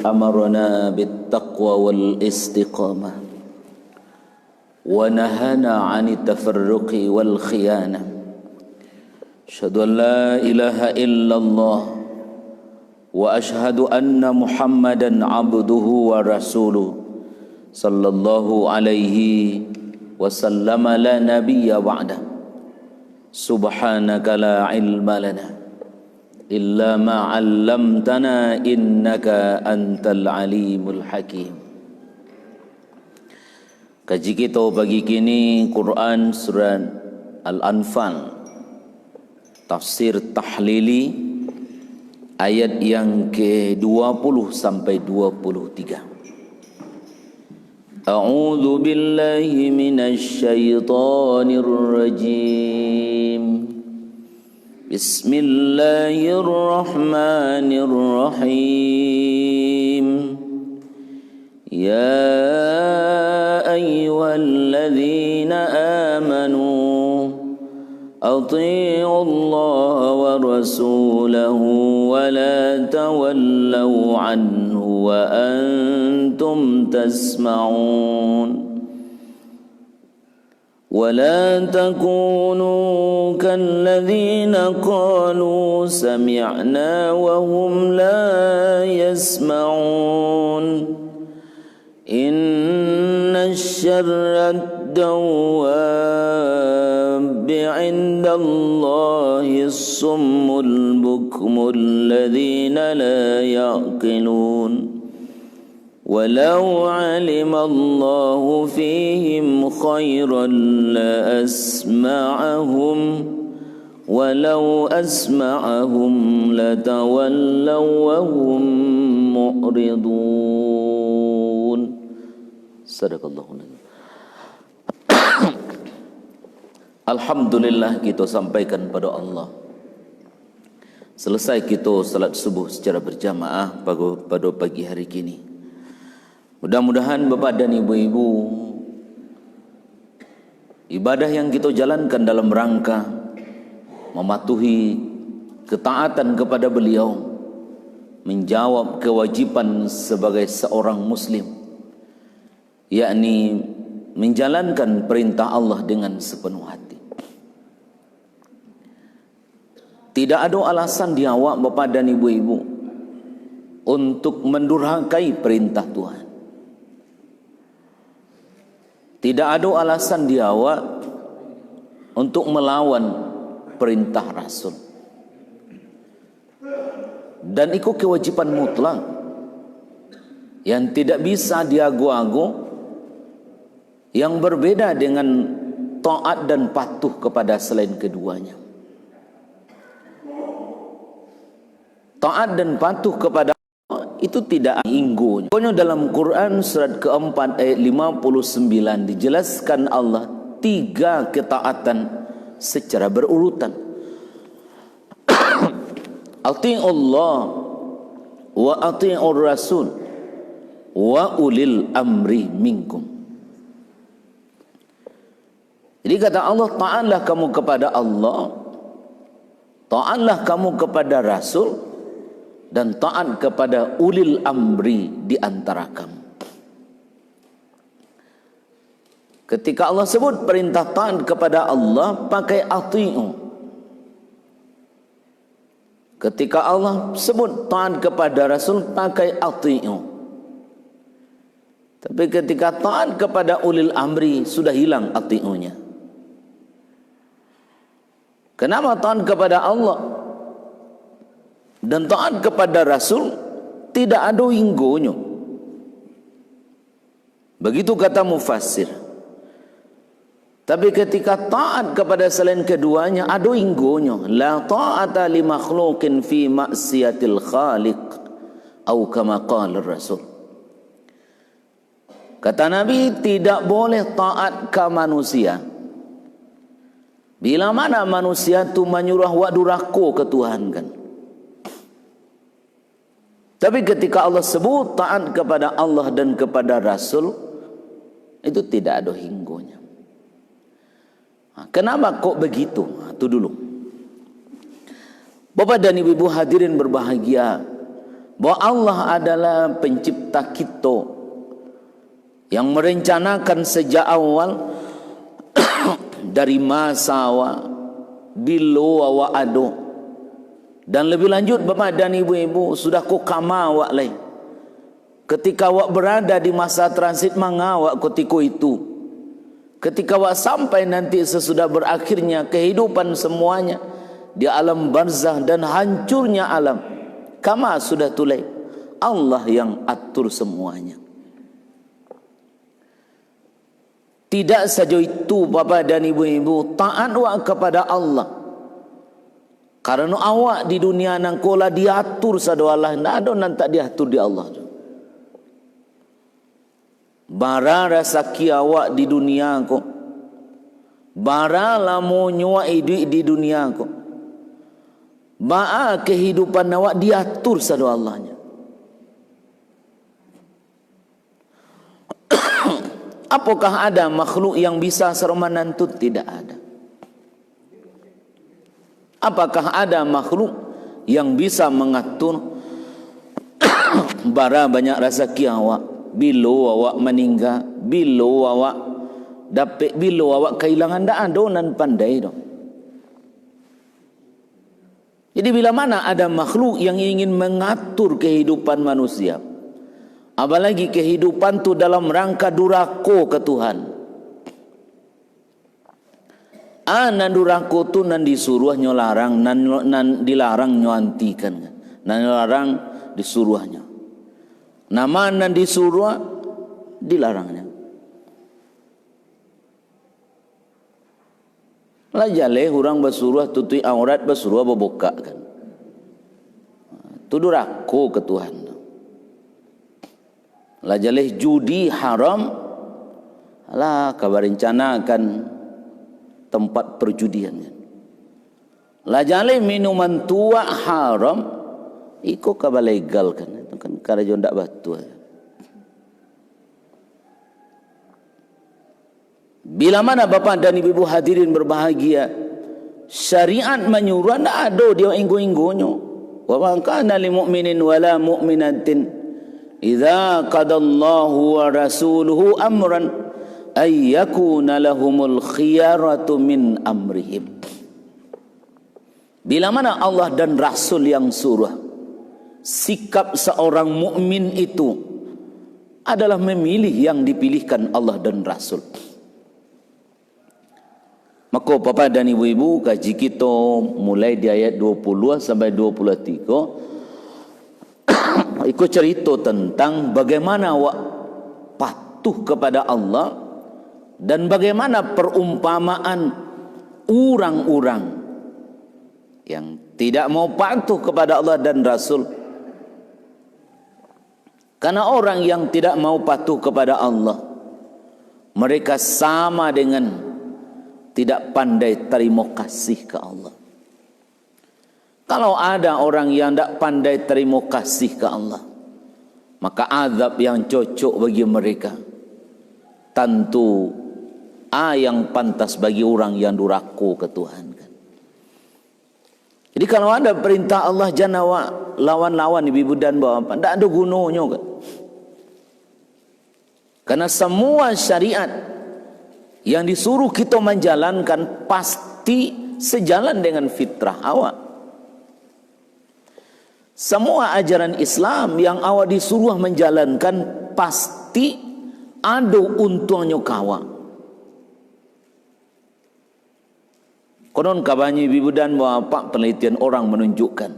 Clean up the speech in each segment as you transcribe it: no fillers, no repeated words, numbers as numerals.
أمرنا بالتقوى والاستقامة ونهانا عن التفرق والخيانة. أشهد أن لا إله إلا الله وأشهد أن محمدا عبده ورسوله صلى الله عليه وسلم لا نبي بعده. سبحانك لا علم لنا إلا ما علمتنا إنك أنت العليم الحكيم. Kaji kita pagi kini Quran surat Al-Anfal, tafsir tahlili ayat yang ke-20 sampai 23. A'udzu billahi minasy syaithanir rajim. Bismillahirrahmanirrahim. Ya ayyuhalladzina amanu atii'u Allah wa rasulahu wa la tawallaw anhu wa antum tasma'un. ولا تكونوا كالذين قالوا سمعنا وهم لا يسمعون. إن الشر الدواب عند الله الصم البكم الذين لا يعقلون. ولو علم الله فيهم خيرا لأسمعهم ولو أسمعهم لتولوا وهم معرضون. صدق الله العظيم. Alhamdulillah, kita sampaikan pada Allah. Selesai kita salat subuh secara berjamaah pada pagi hari kini. Mudah-mudahan Bapak dan Ibu-ibu, ibadah yang kita jalankan dalam rangka mematuhi ketaatan kepada beliau, menjawab kewajiban sebagai seorang muslim, yakni menjalankan perintah Allah dengan sepenuh hati. Tidak ada alasan di awak Bapak dan Ibu-ibu untuk mendurhakai perintah Tuhan. Tidak ada alasan di awak untuk melawan perintah Rasul. Dan itu kewajiban mutlak yang tidak bisa diagu-agu, yang berbeda dengan taat dan patuh kepada selain keduanya. Taat dan patuh kepada itu tidak inggunya. Pokoknya dalam Quran surat keempat ayat 59 dijelaskan Allah 3 ketaatan secara berurutan. Ati'ullah wa ati'ur rasul wa ulil amri minkum. Jadi kata Allah, taatlah kamu kepada Allah, taatlah kamu kepada Rasul, dan taat kepada ulil amri di antara kamu. Ketika Allah sebut perintah taat kepada Allah, pakai ati'u. Ketika Allah sebut taat kepada Rasul, pakai ati'u. Tapi ketika taat kepada ulil amri, sudah hilang ati'unya. Kenapa taat kepada Allah dan taat kepada Rasul tidak ada inggonya? Begitu kata mufassir. Tapi ketika taat kepada selain keduanya ada inggonya. La ta'ata li makhluqin fi maksiatil khaliq, atau kama qala Rasul. Kata Nabi, tidak boleh taat ke manusia bila mana manusia itu menyuruh wa durhaka ke Tuhan kan. Tapi ketika Allah sebut taat kepada Allah dan kepada Rasul, itu tidak ada hinggonya. Kenapa kok begitu? Itu dulu. Bapak dan Ibu hadirin berbahagia, bahwa Allah adalah pencipta kita yang merencanakan sejak awal dari masa awal bilo awak ado, dan lebih lanjut Bapak dan Ibu-ibu sudah ku kama awak lain ketika awak berada di masa transit mangawak ketika itu, ketika awak sampai nanti sesudah berakhirnya kehidupan semuanya di alam barzah dan hancurnya alam, kama sudah tulai Allah yang atur semuanya. Tidak saja itu Bapak dan Ibu-ibu, taat awak kepada Allah, karena awak di dunia nangkola diatur sado Allah, ndak ada nan tak diatur di Allah. Bara rasaki awak di dunia ko, bara lamu nyua hidup di dunia ko, ba kehidupan awak diatur sado Allahnya. Apakah ada makhluk yang bisa seromanan itu? Tidak ada. Apakah ada makhluk yang bisa mengatur bara banyak rezeki awak, bilo awak meninggal, bilo awak dapat, bilo awak kehilangan, tak ada nan pandai dong. Jadi bila mana ada makhluk yang ingin mengatur kehidupan manusia, apalagi kehidupan tu dalam rangka durako ke Tuhan, nan durako tu nan disuruh nyolarang, nan dilarang nyoantikan, nan dilarang disuruhnya, nama nan disuruh dilarangnya. Lah jale orang basuruh tutui aurat, basuruh berbuka kan, tu durako ke Tuhan. Lah jaleh judi haram, lah kabar rencanakan tempat perjudian. Lah jaleh minuman tua haram, iko kabar legal kan, itu kan karajo ndak batu. Bila mana Bapak dan Ibu hadirin berbahagia, syariat menyuruh ndak ada dia inggo-inggonyo. Wa man kana lil mu'minin wala mu'minatin idza qadallahu wa rasuluhu amran ay yakuna lahumul khiyaratu min amrihim. Bila mana Allah dan Rasul yang suruh, sikap seorang mukmin itu adalah memilih yang dipilihkan Allah dan Rasul. Maka Bapak dan Ibu-ibu, kaji kita mulai di ayat 20 sampai 23 ikut cerita tentang bagaimana awak patuh kepada Allah dan bagaimana perumpamaan orang-orang yang tidak mau patuh kepada Allah dan Rasul. Karena orang yang tidak mau patuh kepada Allah, mereka sama dengan tidak pandai terima kasih ke Allah. Kalau ada orang yang tidak pandai terima kasih ke Allah, maka azab yang cocok bagi mereka tentu yang pantas bagi orang yang durhaka ke Tuhan kan. Jadi kalau ada perintah Allah jangan lawan-lawan ibu dan bapak, tidak ada gunanya kan. Karena semua syariat yang disuruh kita menjalankan pasti sejalan dengan fitrah awak. Semua ajaran Islam yang awak disuruh menjalankan pasti ada untungnya kawa. Konon kabarnya ibu dan bapak, penelitian orang menunjukkan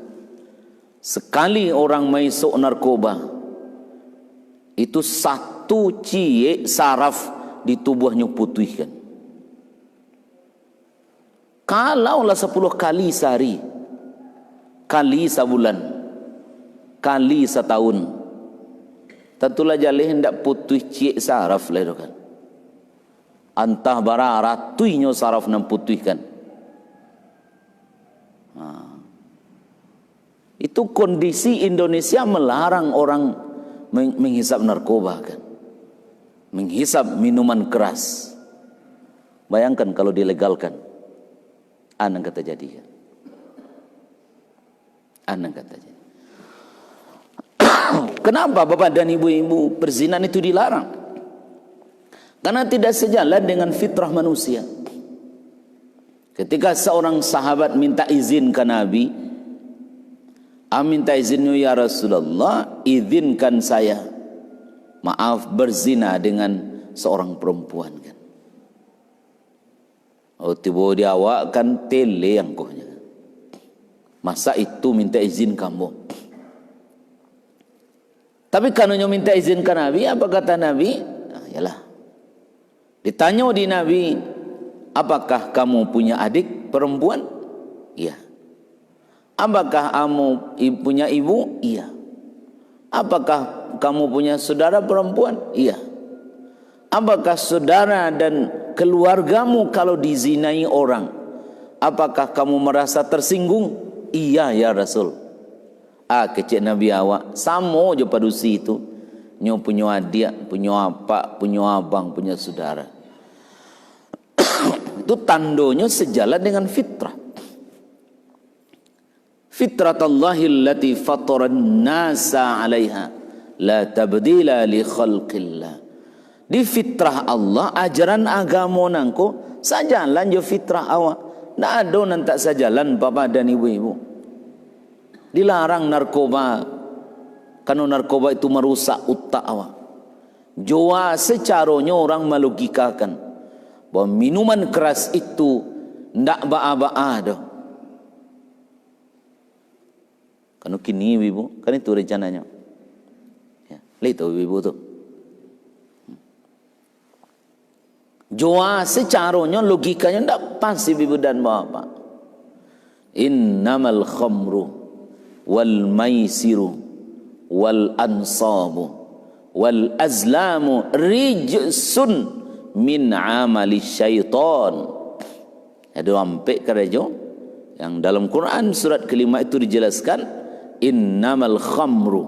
sekali orang masuk narkoba itu satu cie saraf di tubuhnya putihkan. Kalaulah 10 kali sehari, kali sebulan, kali setahun, tentulah jalih hendak putih cie saraf lah kan. Antah bara ratuinya saraf nan putihkan. Itu kondisi Indonesia melarang orang menghisap narkoba kan, menghisap minuman keras. Bayangkan kalau dilegalkan, anang kata jadi kan, anang kata jadi. Kenapa bapak dan ibu-ibu perzinahan itu dilarang? Karena tidak sejalan dengan fitrah manusia. Ketika seorang sahabat minta izin ke Nabi, minta izinnya ya Rasulullah, izinkan saya, maaf, berzina dengan seorang perempuan kan. Oh, tiba dia awak kan tele yang kohnya. Masa itu minta izin kamu? Tapi kalau minta izin ke Nabi, apa kata Nabi? Yalah. Ditanya di Nabi, apakah kamu punya adik perempuan? Iya. Apakah kamu punya ibu? Iya. Apakah kamu punya saudara perempuan? Iya. Apakah saudara dan keluargamu kalau dizinai orang, apakah kamu merasa tersinggung? Iya ya Rasul. Kecil Nabi awak sama je padusi itu. Nyo punya adik, punya apa, punya abang, punya saudara. Itu tandonya sejalan dengan fitrah. Fitratallahi allati fataran nasa 'alaiha la tabdila li khalqillah. Di fitrah Allah, ajaran agama nangko sajalan je fitrah awak. Ndak ada nan tak sajalan bapak dan ibu-ibu. Dilarang narkoba, karena narkoba itu merusak otak awak. Jua secaranya orang melogikakan bahwa minuman keras itu ndak ba'a-ba'a dah. Karena kini ibu, kan itu rencananya. Ya, lihat ibu tu. Jua secaranya logikanya ndak pas ibu dan bapak. Innamal khamru wal maisiru wal ansabu wal azlamu rijsun min amali syaitan. Ada ampe kerejo yang dalam Quran surat kelima itu dijelaskan, innamal khamru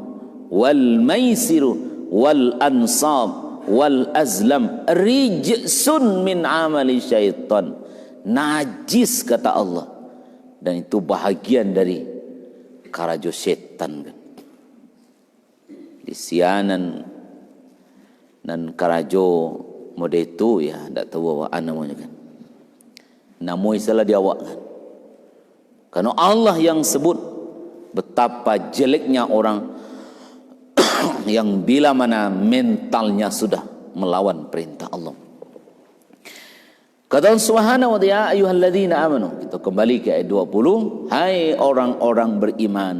wal maisiru wal ansab wal azlam rijsun min amali syaitan. Najis kata Allah, dan itu bahagian dari karajo setan kan. Di sianan dan karajo mode itu ya ndak tahu apa namanya kan. Namo isalah dia awak kan. Karena Allah yang sebut betapa jeleknya orang yang bila mana mentalnya sudah melawan perintah Allah. Kata Allah Subhanahu wa ta'ala, ayyuhalladzina amanu. Kita kembali ke ayat 20. Hai orang-orang beriman,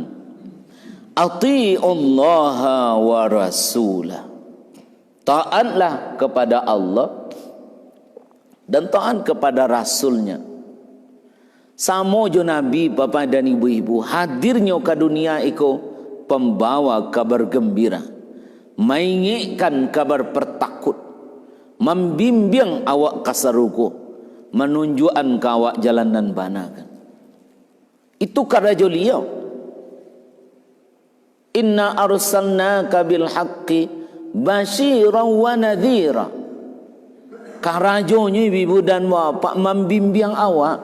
atiiullaha wa rasulah. Taatlah kepada Allah dan taat kepada Rasulnya. Samo jo Nabi, Bapak dan Ibu-ibu, hadirnya ke dunia itu pembawa kabar gembira, mengingatkan kabar pertakut, membimbing awak kasaruku, menunjukkan ke awak jalan dan banakan. Itu kata beliau, inna arsalnaka bil haqqi basyiran wa nadhira. Karajonya ibu dan bapak membimbing awak,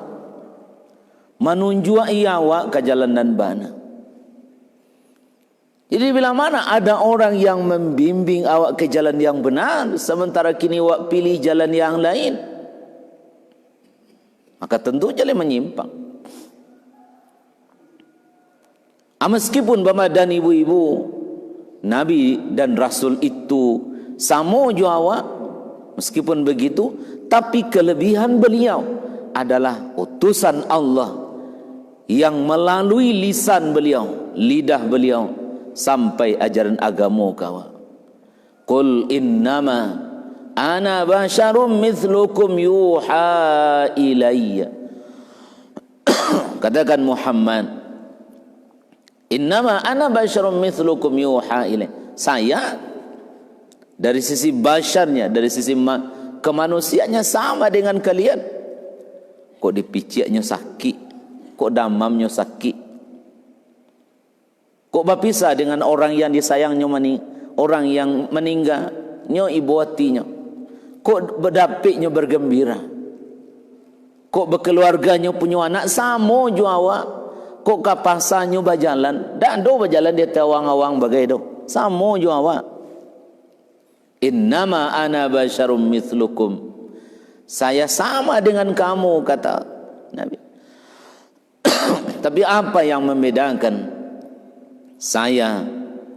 menunjukkan awak ke jalan dan bana. Jadi bila mana ada orang yang membimbing awak ke jalan yang benar, sementara kini awak pilih jalan yang lain, maka tentu jalan menyimpang. Meskipun bapak dan ibu-ibu, Nabi dan Rasul itu sama juga awak, meskipun begitu, tapi kelebihan beliau adalah utusan Allah yang melalui lisan beliau, lidah beliau, sampai ajaran agama kawa. Qul innama ana basyarum mithlukum yuha ilayya. Katakan Muhammad, innama ana basyarum mithlukum yuha ilayya. Saya dari sisi basyarnya, dari sisi kemanusiaannya sama dengan kalian. Kok dipiciknya sakit, kok damamnya sakit, kok berpisah dengan orang yang disayangnya, orang yang meninggal nyo ibu hatinya, kok berdapiknya bergembira, kok berkeluarganya punya anak sama jo awak, kok kapasannya berjalan, dak do berjalan dia tawang-awang bagai do Sama je awak. Innama ana basyarum mithlukum. Saya sama dengan kamu, kata Nabi. Tapi apa yang membedakan? Saya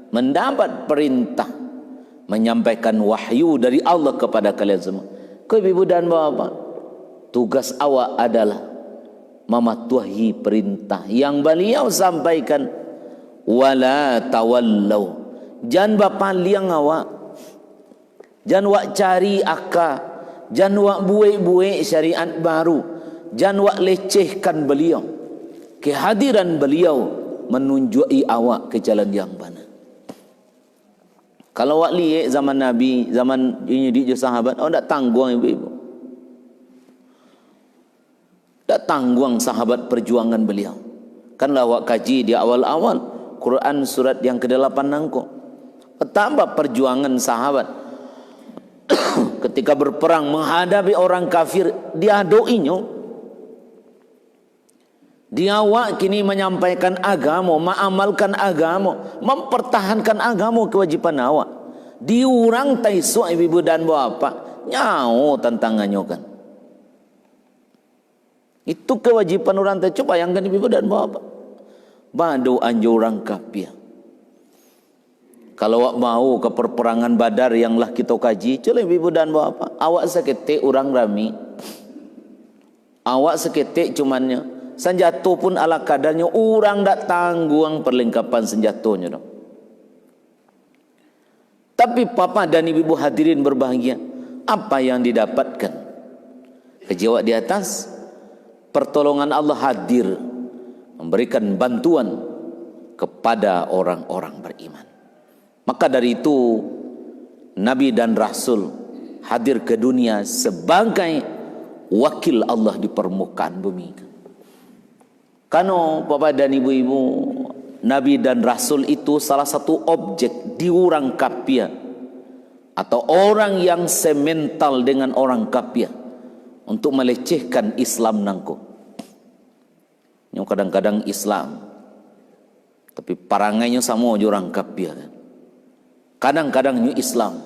mendapat perintah menyampaikan wahyu dari Allah kepada kalian semua. Kau ibu dan bapa, tugas awak adalah mematuhi perintah yang beliau sampaikan. Wala tawallau, jangan bapaliang awak, jangan wak cari akal, jangan wak buik-buik syariat baru, jangan wak lecehkan beliau. Kehadiran beliau menunjuki awak ke jalan yang benar. Kalau awak lihat zaman Nabi, zaman ini di sahabat, awak tak tanggung ibu-ibu. Tak tanggung sahabat perjuangan beliau. Kanlah awak kaji di awal-awal Quran surat yang ke-8 nangko. Betapa perjuangan sahabat ketika berperang menghadapi orang kafir, dia doinya. Dia awak kini menyampaikan agama, mengamalkan agama, mempertahankan agama, kewajiban awak. Diurang taisuk ibu dan bapa, nyawa tantangannya kan. Itu kewajiban orang tak. Coba bayangkan ibu dan bapa. Badu anjur orang kafir. Kalau awak mau ke perperangan Badar yang lah kita kaji, coba ibu dan bapa, awak seketik orang rami. Awak seketik cumannya senjata pun ala kadarnya, orang tak tanggung perlengkapan senjatanya dong. Tapi papa dan ibu hadirin berbahagia, apa yang didapatkan? Kejawab di atas, pertolongan Allah hadir memberikan bantuan kepada orang-orang beriman. Maka dari itu Nabi dan Rasul hadir ke dunia sebagai wakil Allah di permukaan bumi. Karena Bapak dan Ibu-ibu, Nabi dan Rasul itu salah satu objek diurang kafir atau orang yang semental dengan orang kafir untuk melecehkan Islam nangko. Yang kadang-kadang Islam, tapi parangainya sama aja orang kafir kan. Kadang-kadang new Islam,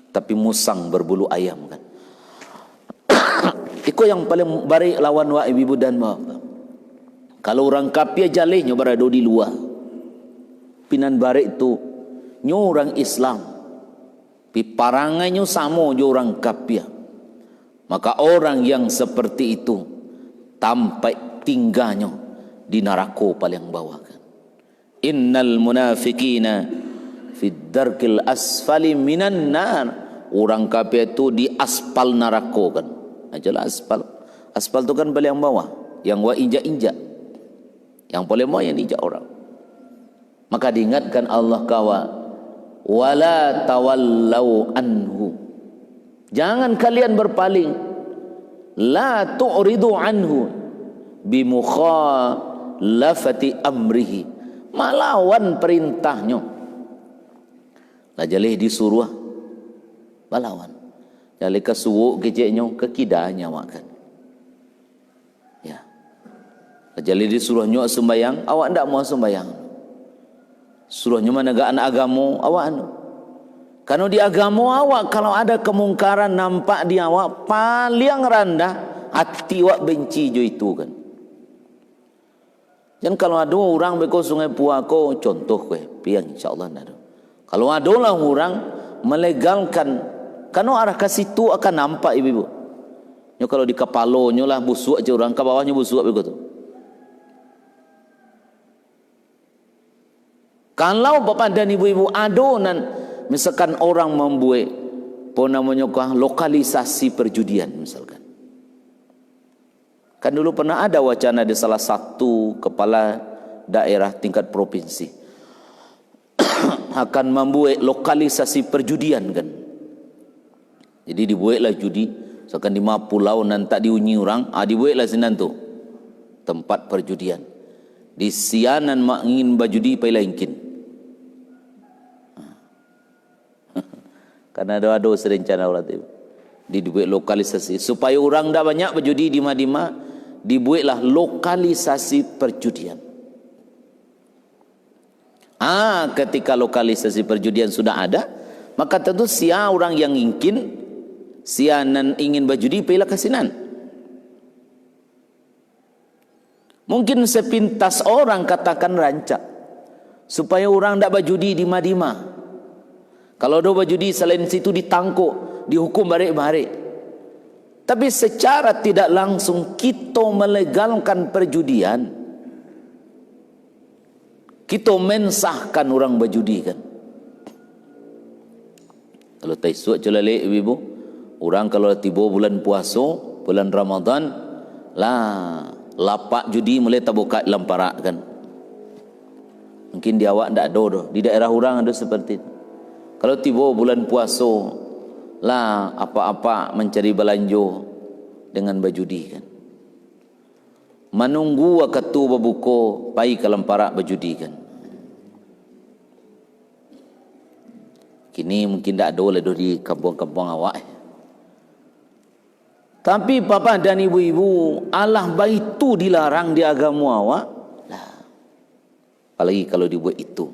tapi musang berbulu ayam kan. Itu yang paling baik lawan wa ibu dan bapak. Kalau orang kafir jalehnya berada di luar, pinan barik itu nyu orang Islam, pi parangainya sama aja orang kafir. Maka orang yang seperti itu tampai tinggalnya di neraka paling bawah kan. Innal munafiqina fid darkil asfali minan nar. Orang kafir itu di aspal neraka kan. Ajalah aspal. Aspal itu kan paling bawah, yang wa injak-injak. Yang paling bawah yang diinjak orang. Maka diingatkan Allah kawa, wala tawallau anhu. Jangan kalian berpaling. La tu'ridu anhu bimukhalafati amrihi, malawan perintahnya. Lah jalih disuruh balawan, jalih kesuwuk keceknya kekidahnya makan. Ya, jalih disuruh nyok sembayang, awak ndak mau sembayang. Suruhnya menegakkan agama awak anu. Karena di agama awak kalau ada kemungkaran nampak di awak paling rendah, hati awak benci jo itu kan. Dan kalau ada orang beko sungai Puako, contoh kue, piang insyaallah ada. Kalau ada lah orang melegalkan, karena arah ke situ akan nampak ibu-ibu. Nyo kalau di kepalanya lah busuk aja orang, ke bawahnya busuk begitu. Kalau bapak dan ibu-ibu adonan, misalkan orang membuat apa namanya lokalisasi perjudian misalkan. Kan dulu pernah ada wacana di salah satu kepala daerah tingkat provinsi akan membuat lokalisasi perjudian kan. Jadi dibuatlah judi, misalkan di pulau nanti diunyi orang, dibuatlah sinan tu tempat perjudian. Di sianan mak ingin bajudi pai lainkin. Karena ada serencana orang tu. Dibuat lokalisasi supaya orang dah banyak berjudi di Madinah. Dibuatlah lokalisasi perjudian. Ketika lokalisasi perjudian sudah ada, maka tentu sia orang yang ingin sianan ingin berjudi pila kasinan. Mungkin sepintas orang katakan rancak supaya orang tidak berjudi di Madinah. Kalau ada berjudi selain situ ditangkuk, dihukum barik-barik. Tapi secara tidak langsung kita melegalkan perjudian. Kita mensahkan orang berjudi kan. Kalau taisuak celalik ibu, orang kalau tiba bulan puasa, bulan Ramadan, lapak judi mulai terbuka lamparak kan. Mungkin di awak tidak ada, di daerah orang ada seperti itu. Kalau tiba bulan puasa, apa-apa mencari belanja dengan berjudi kan. Menunggu waktu berbuka pai ke lamparak berjudi kan. Kini mungkin tak ada lah di kampung-kampung awak. Tapi papa dan ibu-ibu, Allah baik itu dilarang di agama awak. Apalagi kalau dibuat itu.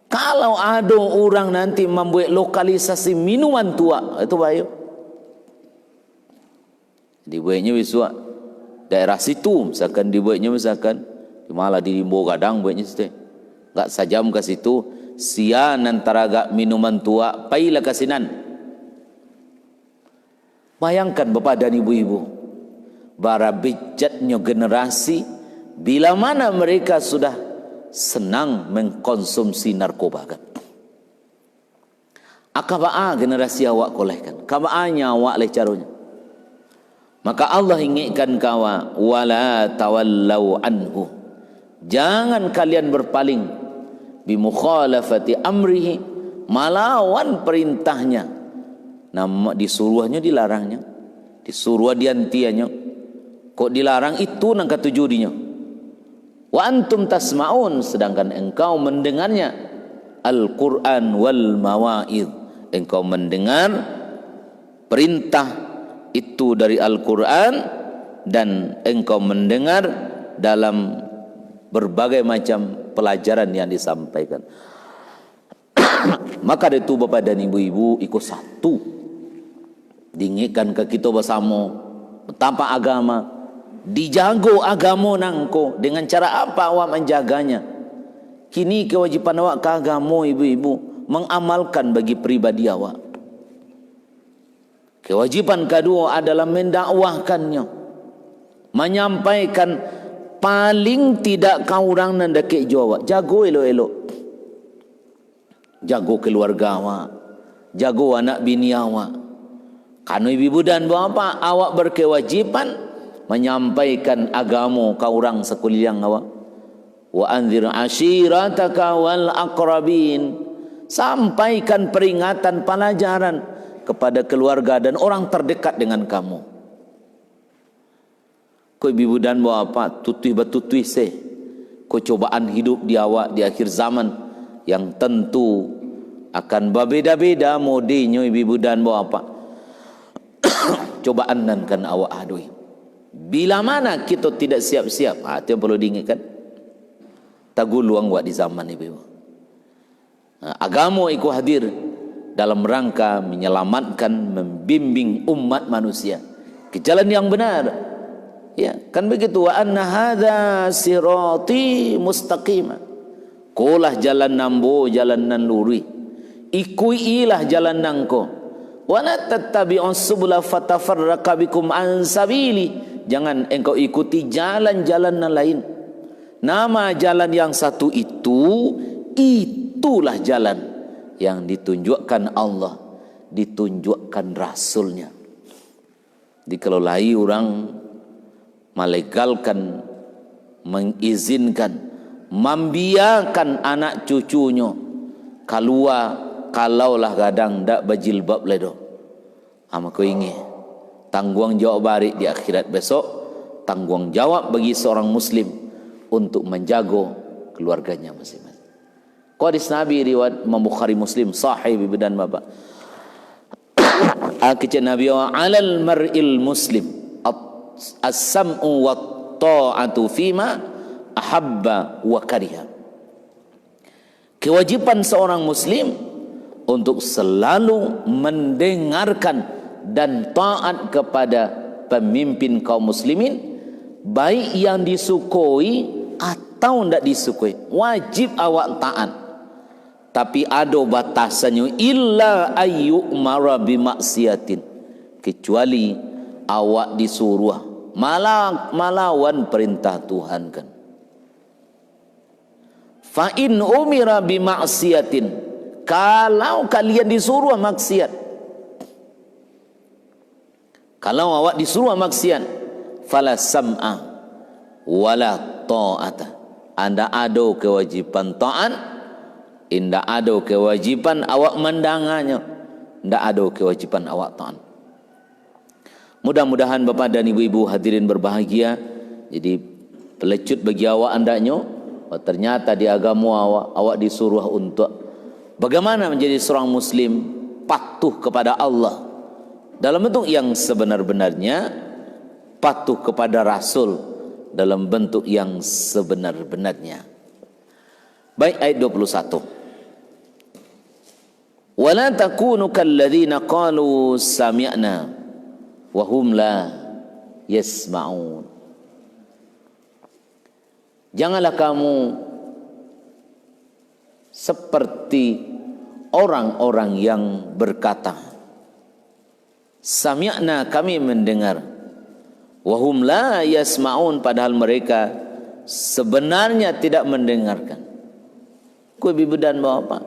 Kalau ada orang nanti membuat lokalisasi minuman tua, itu bahaya. Dibuatnya besok daerah situ, misalkan dibuatnya misalkan malah di Limbo Gadang buatnya situ. Enggak sajam ke situ, sian antara agak minuman tua, pailah kasinan. Bayangkan bapak dan ibu-ibu, bara bijatnya generasi bila mana mereka sudah senang mengkonsumsi narkoba kan. Akabaa generasi awak kolehkan, kabaanya awak leh caranya. Maka Allah ingatkan kawa, wala tawallau anhu. Jangan kalian berpaling bimukhalafati amrihi, malawan perintahnya. Nama disuruhnya dilarangnya, disuruh diantianya. Kok dilarang itu nang ketujudinya. Wa antum tasma'un, sedangkan engkau mendengarnya. Al-Quran wal mawa'id, engkau mendengar perintah itu dari Al-Quran dan engkau mendengar dalam berbagai macam pelajaran yang disampaikan. Maka itu bapak dan ibu-ibu ikut satu, diingatkan ke kita bersama betapa agama dijago agama nangko. Dengan cara apa awak menjaganya? Kini kewajiban awak ke agama ibu-ibu mengamalkan bagi pribadi awak. Kewajiban kedua adalah mendakwahkannya, menyampaikan. Paling tidak kau orang nan dekat jawab, jago elok-elok, jago keluarga awak, jago anak bini awak. Kanu ibu dan bapa awak berkewajiban menyampaikan agama kau orang sekalian awak. Wa anzir ashirataka wal aqrabin, sampaikan peringatan pelajaran kepada keluarga dan orang terdekat dengan kamu. Kau ibu dan bapa tutui batutui se, kau cobaan hidup di awak di akhir zaman yang tentu akan berbeda-beda modenya ibu dan bapa. Cobaan nan kan awak hadui. Bila mana kita tidak siap-siap, itu yang perlu diingatkan. Taguluang buat di zaman ibu. Agama ikut hadir dalam rangka menyelamatkan, membimbing umat manusia ke jalan yang benar. Ya, kan begitu. Wa anna hadza sirati mustaqima. Kolah jalan nambo, jalan nan luri. Ikuilah jalan nangko. Wa la tattabi'us subula fatafarraqa bikum an sabili. Jangan engkau ikuti jalan-jalan yang lain. Nama jalan yang satu itu, itulah jalan yang ditunjukkan Allah, ditunjukkan Rasulnya. Dikelolai orang melegalkan, mengizinkan, membiarkan anak cucunya keluar kalaulah kadang tak berjilbab ledo. Maka ingin tanggung jawab balik di akhirat besok, tanggung jawab bagi seorang muslim untuk menjaga keluarganya masing-masing. Hadis Nabi riwayat Imam Bukhari Muslim sahih ibu dan bapak. Akicen Nabi wa alal mar'il muslim as-sam'u wa ta'atu fima ahabba wa kariha. Kewajiban seorang muslim untuk selalu mendengarkan dan taat kepada pemimpin kaum muslimin, baik yang disukui atau tidak disukui. Wajib awak taat, tapi ada batasannya, illa ayyumara bimaksiatin, kecuali awak disuruh malawan perintah Tuhan kan. Fa in umira bimaksiatin, kalau kalian disuruh maksiat, kalau awak disuruh maksiat, fala sam'a wala ta'ata, anda ada kewajiban taat, indak ada kewajiban awak mendengarnya, indak ada kewajiban awak taat. Mudah-mudahan Bapak dan Ibu-ibu hadirin berbahagia, jadi pelecut bagi awak andaknya, ternyata di agama awak disuruh untuk bagaimana menjadi seorang muslim patuh kepada Allah dalam bentuk yang sebenar-benarnya, patuh kepada Rasul dalam bentuk yang sebenar-benarnya. Baik, ayat 21. Wala takunu kalladzina qalu sami'na wa hum la yasma'un. Janganlah kamu seperti orang-orang yang berkata, sami'na, kami mendengar, wahum la yasma'un, padahal mereka sebenarnya tidak mendengarkan. Ku ibu dan bapak,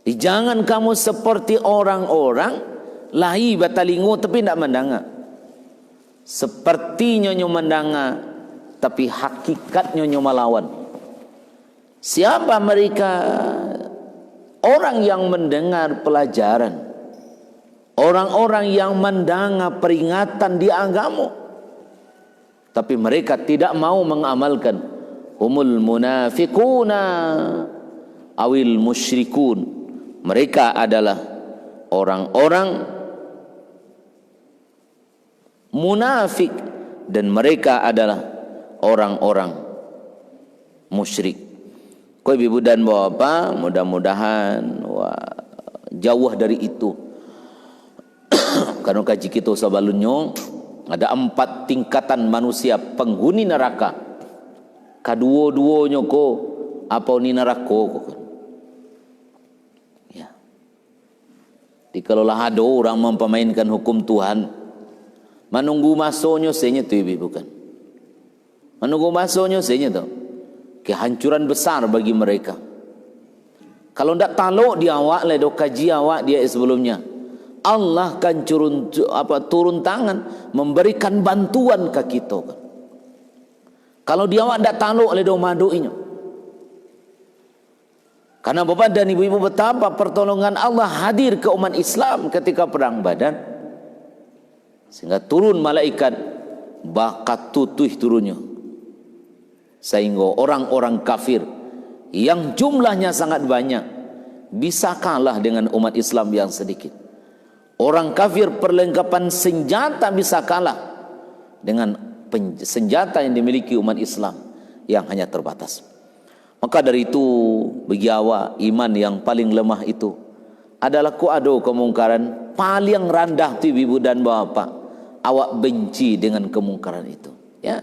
jangan kamu seperti orang-orang lahi batalingu tapi tidak mendengar. Seperti nyonya mendengar tapi hakikatnya nyonya melawan. Siapa mereka? Orang yang mendengar pelajaran, orang-orang yang mendengar peringatan di agama, tapi mereka tidak mau mengamalkan. Humul munafiquna awil musyrikun, mereka adalah orang-orang munafik dan mereka adalah orang-orang musyrik. Kau ibu dan bapak, mudah-mudahan jauh dari itu. Karena kaji kita sebelumnya ada 4 tingkatan manusia penghuni neraka. Kedua-duanya ko apa ni neraka ko. Ya. Dikalau ada orang mempermainkan hukum Tuhan, menunggu masanya senya tu ibu bukan. Menunggu masanya senya tu. Kehancuran besar bagi mereka. Kalau tidak taluk dia awak le do kaji awak dia sebelumnya, Allah akan turun tangan memberikan bantuan ke kita. Kalau dia awak tidak taluk le do maduinya. Karena Bapak dan Ibu-ibu betapa pertolongan Allah hadir ke umat Islam ketika perang Badar, sehingga turun malaikat bakat tutuh turunnya, sehingga orang-orang kafir yang jumlahnya sangat banyak bisa kalah dengan umat Islam yang sedikit. Orang kafir perlengkapan senjata bisa kalah dengan senjata yang dimiliki umat Islam yang hanya terbatas. Maka dari itu bagi awak, iman yang paling lemah itu adalah kuado kemungkaran paling rendah tu ibu dan bapa. Awak benci dengan kemungkaran itu, ya.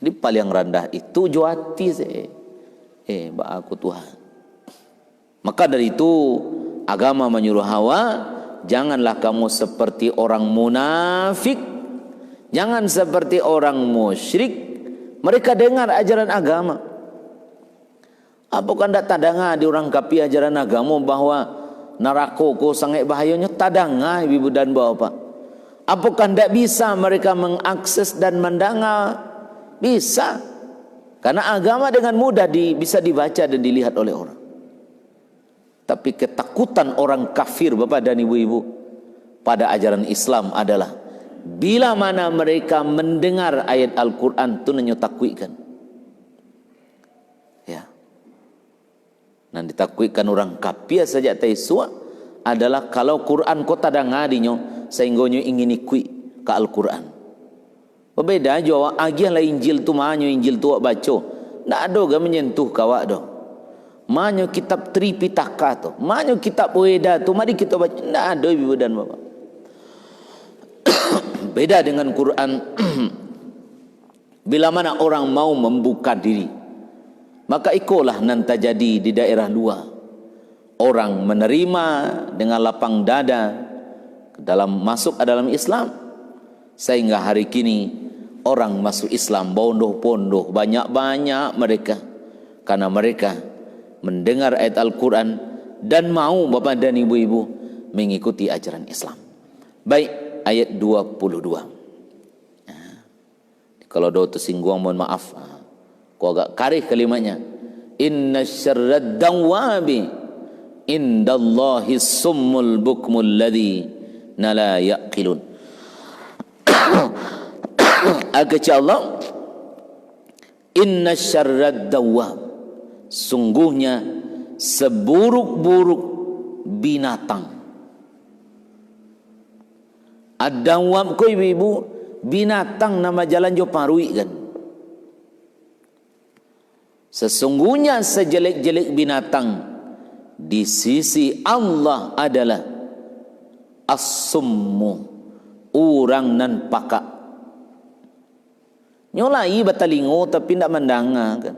Di paling rendah itu juati saya. Aku Tuhan. Maka dari itu agama menyuruh hawa, janganlah kamu seperti orang munafik, jangan seperti orang musyrik. Mereka dengar ajaran agama. Apakah tidak tadangan di orang kapi ajaran agama bahwa neraka ko sangat bahayanya? Tadangan ibu dan bapak. Apakah tidak bisa mereka mengakses dan mendengar? Bisa, karena agama dengan mudah bisa dibaca dan dilihat oleh orang. Tapi ketakutan orang kafir Bapak dan Ibu-ibu pada ajaran Islam adalah bila mana mereka mendengar ayat Al-Quran itu takutkan. Ya. Nah, ditakutkan orang kafir saja taisua adalah kalau Quran kota dangadinya sehingga ingin ikut ke Al-Quran. Berbeda aja awak agilah Injil tu mahanya Injil tu awak baca. ndak ada ga menyentuh kawak doh. Manyo kitab Tripitaka tu, manyo kitab Weda tu, mari kita baca. Ndak ada ibu dan bapak. Beda dengan Quran. Bila mana orang mau membuka diri, maka ikolah nan terjadi di daerah luar. Orang menerima dengan lapang dada masuk ke dalam Islam, sehingga hari kini orang masuk Islam bondoh-bondoh, banyak-banyak mereka, karena mereka mendengar ayat Al-Quran dan mau bapak dan ibu-ibu mengikuti ajaran Islam. Baik, ayat 22. Kalau do tersinggung mohon maaf, kau agak karih kalimatnya. Inna syarrad dawabi indallahi summul bukmul ladhi nala yaqilun. Kata Allah, inna syarrad dawab, sungguhnya seburuk-buruk binatang. Ad-dawab ko ibu, binatang nama jalan jo parui kan. Sesungguhnya sejelek-jelek binatang di sisi Allah adalah as-summu, orang nan pakak. Nyolai batalingo tapi tidak mendengar kan.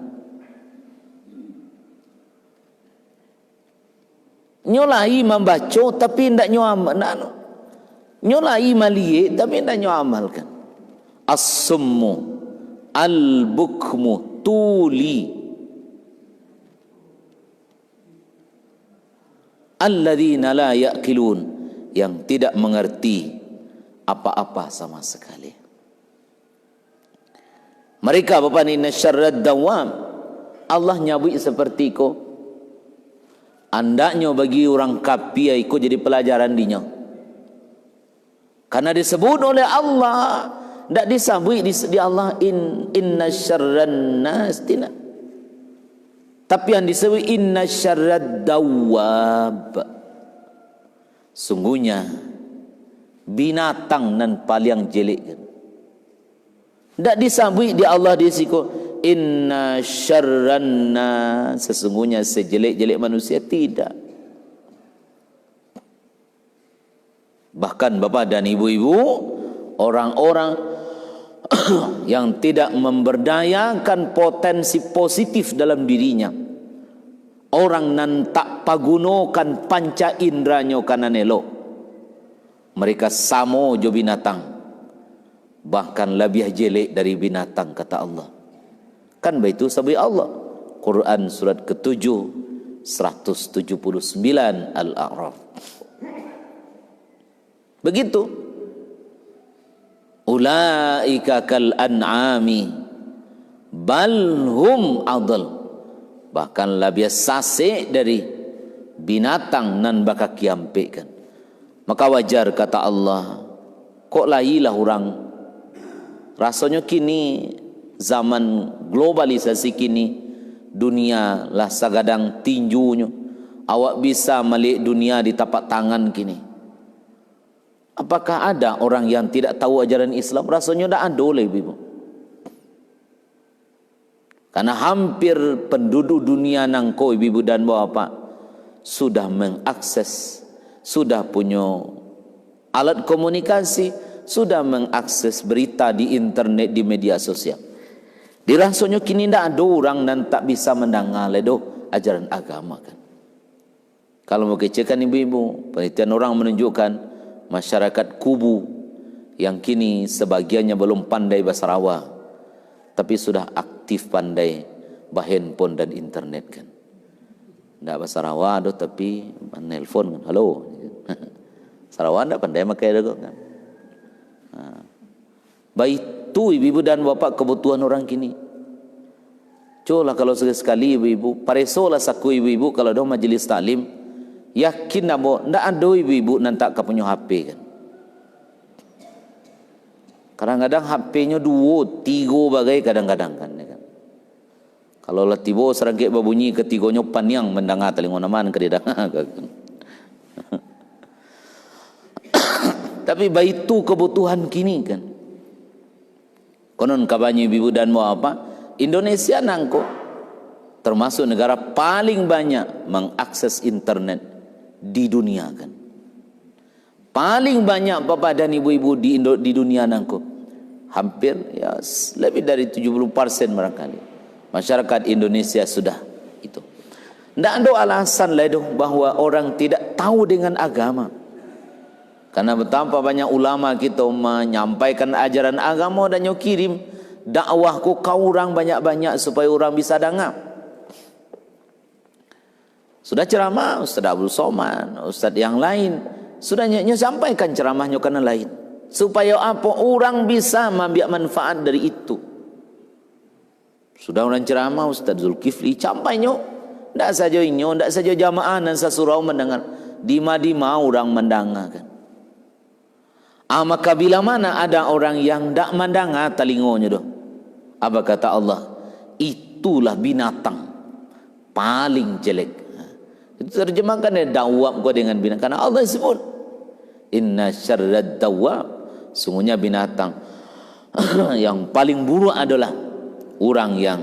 Nyolai membaca tapi tidak nyolai maliye tapi tidak nyamalkan. As-summu al-bukmu tuli alladzina la yaqilun, yang tidak mengerti apa-apa sama sekali. Mereka bapak ni nasyarrad dawam, Allah nyabui seperti ko. Andaknya bagi orang kafir ikut jadi pelajaran dinya. Karena disebut oleh Allah, tidak disabui di Allah inna syarran nas tina. Tapi yang disebut inna syarrad dawab, sungguhnya binatang nan paling jelek. Tidak disabui di Allah di siku inna syarran nas, sesungguhnya sejelek-jelek manusia, tidak. Bahkan bapak dan ibu-ibu, orang-orang yang tidak memberdayakan potensi positif dalam dirinya, orang nan tak pagunokan panca indranya kanan elok, mereka samo jo binatang, bahkan lebih jelek dari binatang, kata Allah. Kan begitu sabui Allah, Quran surat ke-7 179 Al-A'raf. Begitu. Ulaika kal an'ami bal hum adl, bahkan lebih sasik dari binatang nan baka kiampekan. Maka wajar kata Allah, kok lailah orang. Rasanya kini zaman globalisasi kini, dunia lah sagadang tinjunya. Awak bisa melihat dunia di tapak tangan kini. Apakah ada orang yang tidak tahu ajaran Islam? Rasanya tidak ada oleh ibu. Karena hampir penduduk dunia nangko ibu dan bapak sudah mengakses, sudah punya alat komunikasi, sudah mengakses berita di internet, di media sosial. Dirasanya kini tidak ada orang dan tak bisa mendengar ledo ajaran agama kan. Kalau mau kecekan ibu-ibu, penelitian orang menunjukkan masyarakat Kubu yang kini sebagiannya belum pandai bahasa Rawa, tapi sudah aktif pandai handphone dan internet kan. Tidak bahasa Rawa doh, tapi nelpon kan, halo. Sarawak tidak pandai makai doh kan. Baik tu ibu dan bapak kebutuhan orang kini. Coba kalau sekali ibu-ibu, paresolah saku ibu-ibu kalau ada majelis taklim, yakin nabo ndak ada ibu-ibu nantak ke punya HP kan. Kadang-kadang HP-nya 2, 3 bagai kadang-kadang kan, ya kan. Kalau lah tiba serangkit berbunyi ketiganya paniang mendengar telinga naman ke dia. Tapi baitu kebutuhan kini kan. Konon kabarnya ibu dan mau apa? Indonesia nangko termasuk negara paling banyak mengakses internet di dunia kan. Paling banyak bapak dan ibu-ibu di dunia nangko. Hampir ya lebih dari 70% barangkali. Masyarakat Indonesia sudah itu. Tidak ada alasan lah bahwa orang tidak tahu dengan agama. Karena betapa banyak ulama kita menyampaikan ajaran agama dan nyo kirim dakwahku kau orang banyak-banyak supaya orang bisa dengar. Sudah ceramah Ustaz Abdul Somad, Ustaz yang lain sudah nyo sampaikan ceramahnya kana lain supaya apa orang bisa mengambil manfaat dari itu. Sudah orang ceramah Ustaz Zulkifli sampainya ndak saja inyo, ndak saja jamaah dan sasurau mendengar, dima-dima orang mendengar kan. Maka bila mana ada orang yang ndak mendengar telingonya doh, apa kata Allah? Itulah binatang paling jelek. Itu terjemahkan ya dawab gua dengan binatang. Karena Allah sebut inna syarrad dawab, sungguhnya binatang yang paling buruk adalah orang yang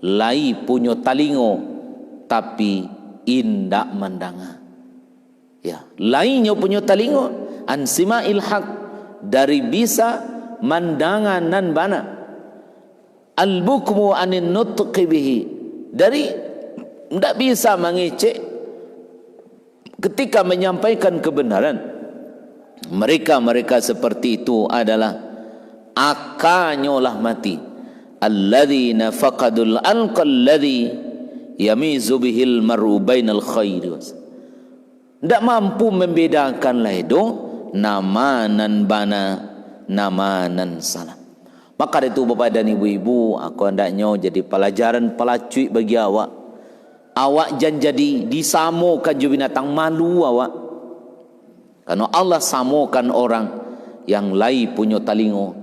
lai punya talingo tapi indak mendengar. Ya, lainnya punya talingo ansima'il haq, dari bisa mandanganan bana, al-bukmu anin nutqi bihi, dari tidak bisa mengecek ketika menyampaikan kebenaran. Mereka seperti itu adalah akanyolah mati. Alladzina faqadul alqalladzi yamizu bihil mar'u bainal khairi. Tidak mampu membedakan lah itu nama nan bana, nama nan salah. Maka itu bapak dan ibu-ibu, aku hendaknya jadi pelajaran pelacui bagi awak. Awak jangan jadi disamukan ju binatang, malu awak. Karena Allah samukan orang yang lai punya talingo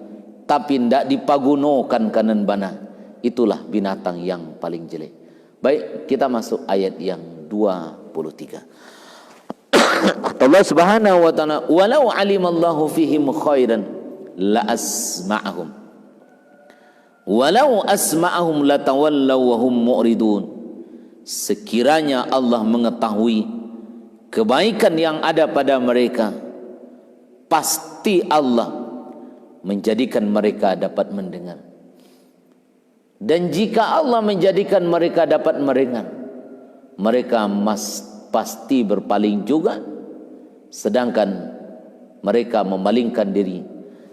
tapi tidak dipagunokan kanan bana. Itulah binatang yang paling jelek. Baik, kita masuk ayat yang 23. Allah Subhanahu wa taala, walau alimallahu fihim khairan la asma'ahum walau asma'ahum latawallaw wa hum mu'ridun. Sekiranya Allah mengetahui kebaikan yang ada pada mereka, pasti Allah menjadikan mereka dapat mendengar. Dan jika Allah menjadikan mereka dapat mendengar, mereka pasti berpaling juga, sedangkan mereka memalingkan diri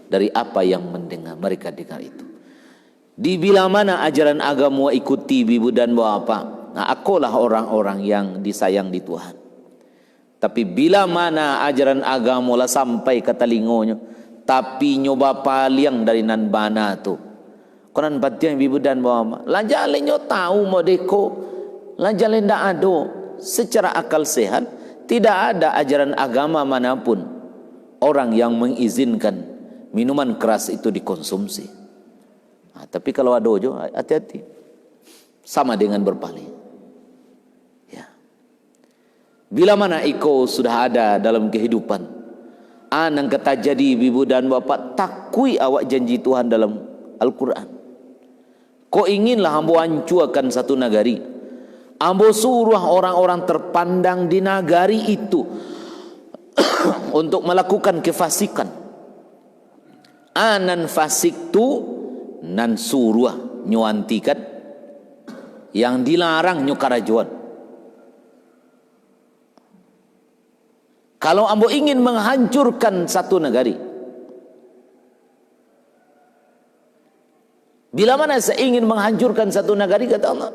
dari apa yang mendengar mereka dengar itu. Di bila mana ajaran agama ikuti bibu dan bapa, nah akulah orang-orang yang disayang di Tuhan. Tapi bila mana ajaran agama lah sampai ke telingonya, tapi nyoba paliang dari nan bana tu, konan batian bibu dan bapa, lanjalen nyo tahu modeko, lanjalen ndak ado secara akal sehat. Tidak ada ajaran agama manapun orang yang mengizinkan minuman keras itu dikonsumsi. Nah, tapi kalau ada ojo, hati-hati. Sama dengan berpaling. Ya. Bila mana iko sudah ada dalam kehidupan, anang kata jadi ibu dan bapak, takui awak janji Tuhan dalam Al-Quran. Kau inginlah ambo hancurkan satu negari, ambo suruh orang-orang terpandang di nagari itu untuk melakukan kefasikan. Anan fasik tu nan suruh nyuantikan yang dilarang nyukarajuan. Kalau ambo ingin menghancurkan satu negari, bila mana saya ingin menghancurkan satu negari, kata Allah,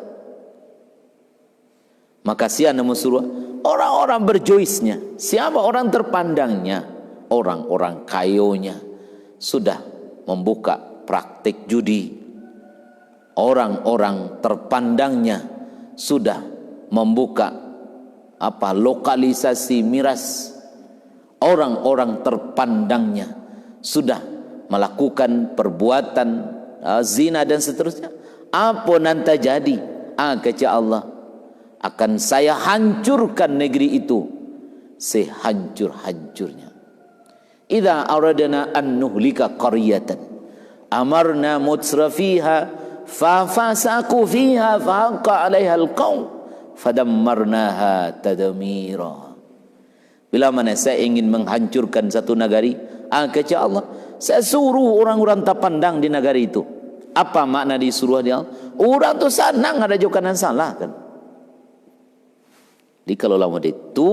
maka siapa suruh orang-orang berjoisnya. Siapa orang terpandangnya? Orang-orang kayonya sudah membuka praktik judi. Orang-orang terpandangnya sudah membuka lokalisasi miras. Orang-orang terpandangnya sudah melakukan perbuatan zina dan seterusnya. Apa nanti jadi? Kata Allah, akan saya hancurkan negeri itu sehancur-hancurnya. Idza aradna an nuhlika qaryatan amarna mutrafiha fa fasaku fiha fa haqa 'alaiha al-qaul fadammarnaha tadmira. Bila mana saya ingin menghancurkan satu negeri, kata Allah, saya suruh orang-orang tak pandang di negeri itu. Apa makna disuruh dia? Orang tu senang ada jokanan salah kan. Jadi kalau lama itu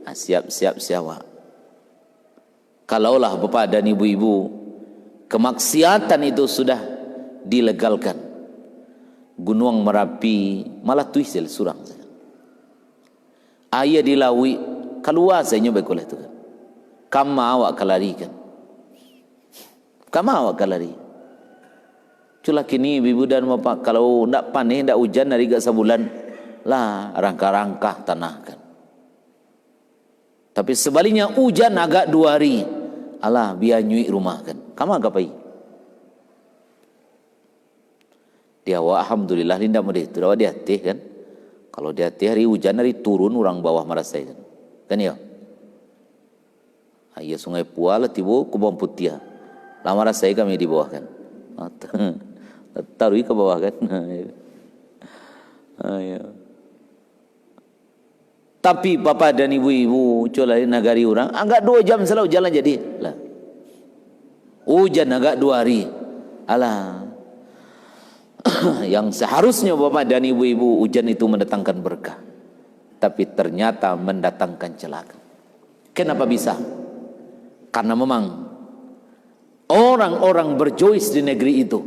siap-siap siapa. Kalaulah bapak dan ibu-ibu kemaksiatan itu sudah dilegalkan, Gunung Merapi malah tuisil surang saja. Ayah dilawi keluar saya nyoba kulah tu kan. Kama awak kalarikan. Kama awak kalari. Cula kini ibu dan bapak kalau ndak panen ndak hujan dari gak sebulan lah rangka-rangka tanah kan. Tapi sebaliknya hujan agak 2 hari, alah biar nyui rumah kan. Kamu agak pai. Dia alhamdulillah linda mudih tu dia teh kan. Kalau dia teh hari hujan hari turun orang bawah marasai kan. Kan ya. Ayah sungai Puala tibo ke bawah putih. Lama marasai kami di bawah kan. Taruh ke bawah kan. Ayo. Tapi bapak dan ibu-ibu coba nagari orang agak 2 jam selalu jalan jadi lah. Hujan agak 2 hari. Alah. Yang seharusnya bapak dan ibu-ibu hujan itu mendatangkan berkah, tapi ternyata mendatangkan celaka. Kenapa bisa? Karena memang orang-orang berjois di negeri itu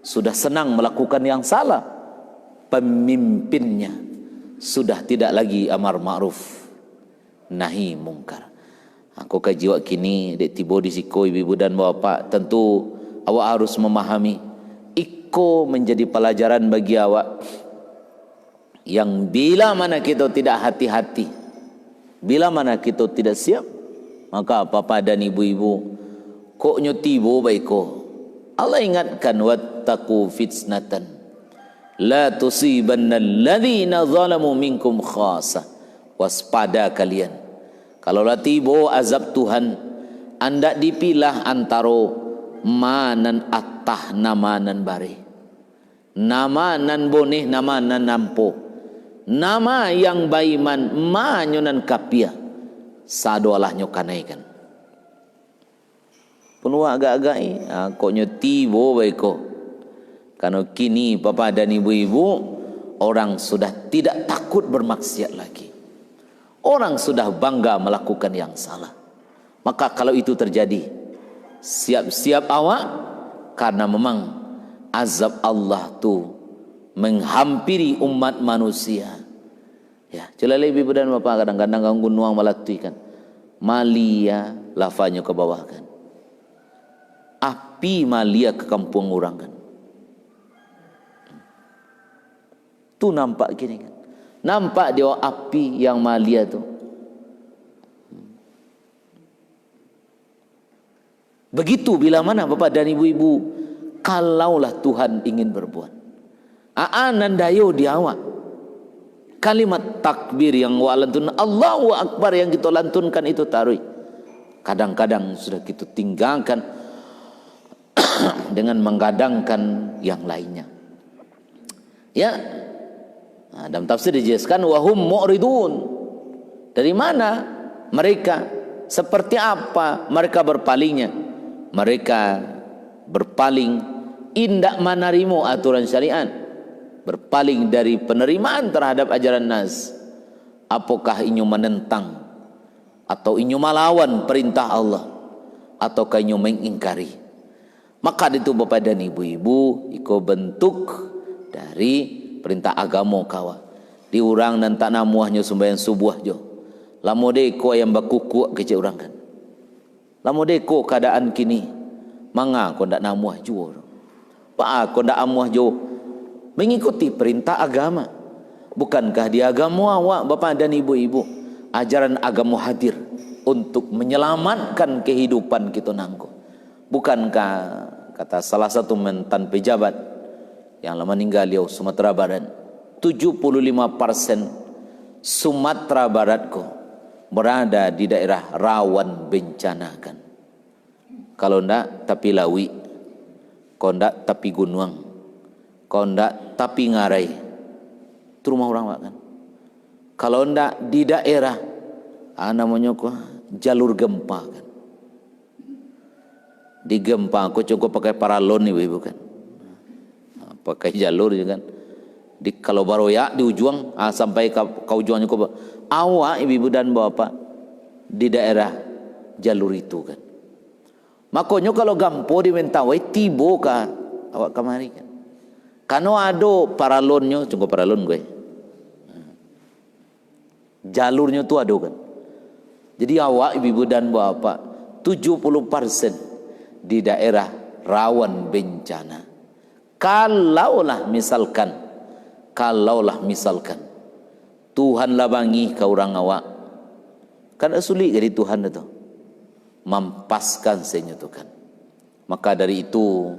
sudah senang melakukan yang salah. Pemimpinnya sudah tidak lagi amar ma'ruf nahi mungkar. Aku kajiwa kini dek tibo di siko ibu dan bapak, tentu awak harus memahami iko menjadi pelajaran bagi awak yang bila mana kita tidak hati-hati, bila mana kita tidak siap, maka bapak dan ibu-ibu kok nyotibo baiko. Allah ingatkan wattaqu fitnatan la tusibanna alladhina zalamu minkum khasa. Waspada kalian, kalau tibo azab Tuhan, anda dipilah antara manan atah namanan bare, namanan boneh namanan nampo, nama yang baiman manyonan kapia sadoalah nyokanaikan penuh agak-agak kok nyotibo baiko. Karena kini bapak dan ibu-ibu orang sudah tidak takut bermaksiat lagi. Orang sudah bangga melakukan yang salah. Maka kalau itu terjadi, siap-siap awak, karena memang azab Allah tu menghampiri umat manusia. Ya, celala ibu dan bapak kadang-kadang ganggu nuang malatui kan. Malia lafanya ke bawah kan. Api malia ke kampung orang kan. Tu nampak gini kan. Nampak dia api yang malia tu. Begitu bila mana bapak dan ibu-ibu, kalaulah Tuhan ingin berbuat, nandayo di awak kalimat takbir yang walantun Allahu Akbar yang kita lantunkan itu taruh. Kadang-kadang sudah kita tinggalkan dengan menggadangkan yang lainnya. Ya, dalam tafsir dijelaskan wahum mu'ridun. Dari mana mereka? Seperti apa mereka berpalingnya? Mereka berpaling indak manarimo aturan syariat, berpaling dari penerimaan terhadap ajaran nas. Apakah inyo menentang atau inyo melawan perintah Allah, ataukah inyo mengingkari? Maka itu bapak dan ibu-ibu iko bentuk dari perintah agama kawa. Di urang dan tak namuahnya sembahyang subuh jo. Lamo deko yang bakuku kecil orang kan. Lamo deko keadaan kini. Manga ko ndak namuah jo. Pak ko ndak amuah jo mengikuti perintah agama. Bukankah di agama awak bapak dan ibu-ibu ajaran agama hadir untuk menyelamatkan kehidupan kita nangko? Bukankah kata salah satu mantan pejabat yang lama meninggal di Sumatera Barat, 75% Sumatera Barat ko berada di daerah rawan bencana kan. Kalau ndak tapi lawi, kalau ndak tapi gunung, Kalau ndak tapi ngarai, itu rumah orang Wak kan. Kalau ndak di daerah, namanya kok jalur gempa kan. Di gempa aku cukup pakai paralon nih ibu kan. Pakai jalur juga kan. Di kalau baroya di ujung sampai kau ujungnya kau awak ibu dan bapak di daerah jalur itu kan. Makanya kalau gampo di Mentawai tibo ka awak kamari kan. Kano ado paralonnya cukup paralon gue. Jalurnya tu ado kan. Jadi awak ibu dan bapak 70% di daerah rawan bencana. Kalaulah misalkan Tuhan labangi ke orang awak, kan sulit jadi Tuhan itu mampaskan senyutukan. Maka dari itu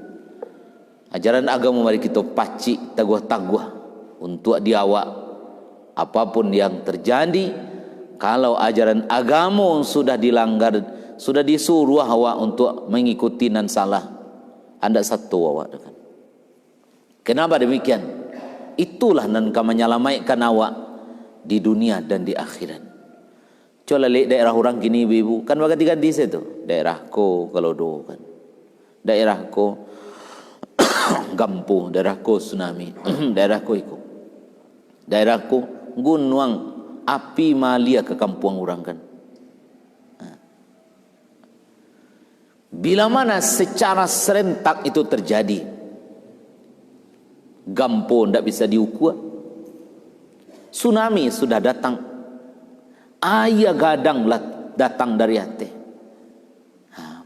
ajaran agama mari kita pacik taguh-taguh untuk di awak. Apapun yang terjadi, kalau ajaran agama sudah dilanggar, sudah disuruh awak untuk mengikuti nan salah, anda satu awak kan. Kenapa demikian? Itulah nan ka menyelamaikan awak di dunia dan di akhirat. Coba lihat daerah orang gini ibu, kan ganti-ganti situ. Daerahku kalau do kan. Daerahku gampu, daerahku tsunami, daerahku ikut. Daerahku gunung api malia ke kampung orang kan. Bila mana secara serentak itu terjadi, gampo tidak bisa diukur. Tsunami sudah datang, ayah gadang datang dari hati.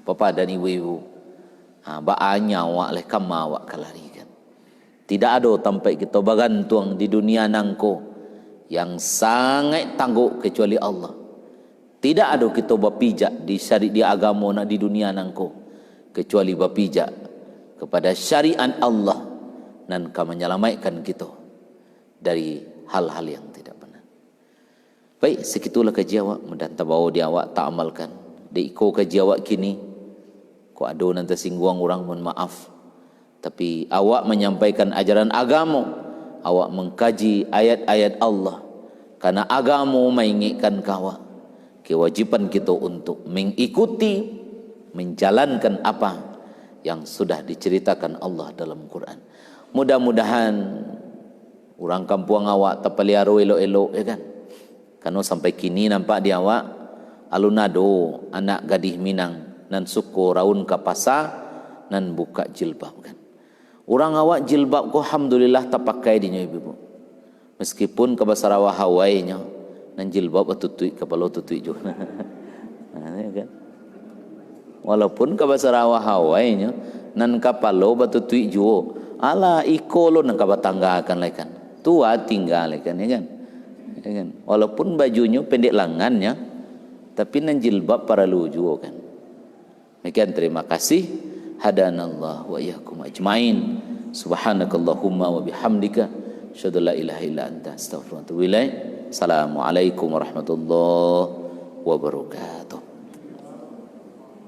Bapak dan ibu-ibu, baanya awak leh kama awak kalarikan. Tidak ada sampai kita bergantung di dunia nangko yang sangat tangguh kecuali Allah. Tidak ada kita berpijak di syariat di agama nak di dunia nangko kecuali berpijak kepada syariat Allah dan akan menyelamatkan kita dari hal-hal yang tidak benar. Baik, sekitulah kaji awak, mudah tabawa di awak tak amalkan. Di iko kaji awak kini, ko ada nanti singgung orang, mohon maaf. Tapi awak menyampaikan ajaran agama, awak mengkaji ayat-ayat Allah, karena agama mengingatkan kawak. Kewajiban kita untuk mengikuti, menjalankan apa yang sudah diceritakan Allah dalam Quran. Mudah-mudahan orang kampung awak tapaliaro elok-elok ya kan. Karena sampai kini nampak di awak alunado anak gadis Minang nan suku raun ke pasar nan buka jilbab kan. Orang awak jilbab ko alhamdulillah tak pakai dinya ibu. Meskipun ke Sarawak Hawaii nya nan jilbab tutui kepala tutui jo. Ya kan. Walaupun ke Sarawak Hawaii nya nan kapalo batutui jo. Ala ikolo nan kabatangga akan lekan. Tua tinggal lekan ya kan. Ya kan. Walaupun bajunya pendek lengannya tapi nan jilbab para luju kan. Demikian, terima kasih. Hadanallah wa iyyakum ajmain. Subhanakallahumma wa bihamdika asyhadu la ilaha illa anta astaghfiruka wa atubu ilaik. Assalamualaikum warahmatullahi wabarakatuh.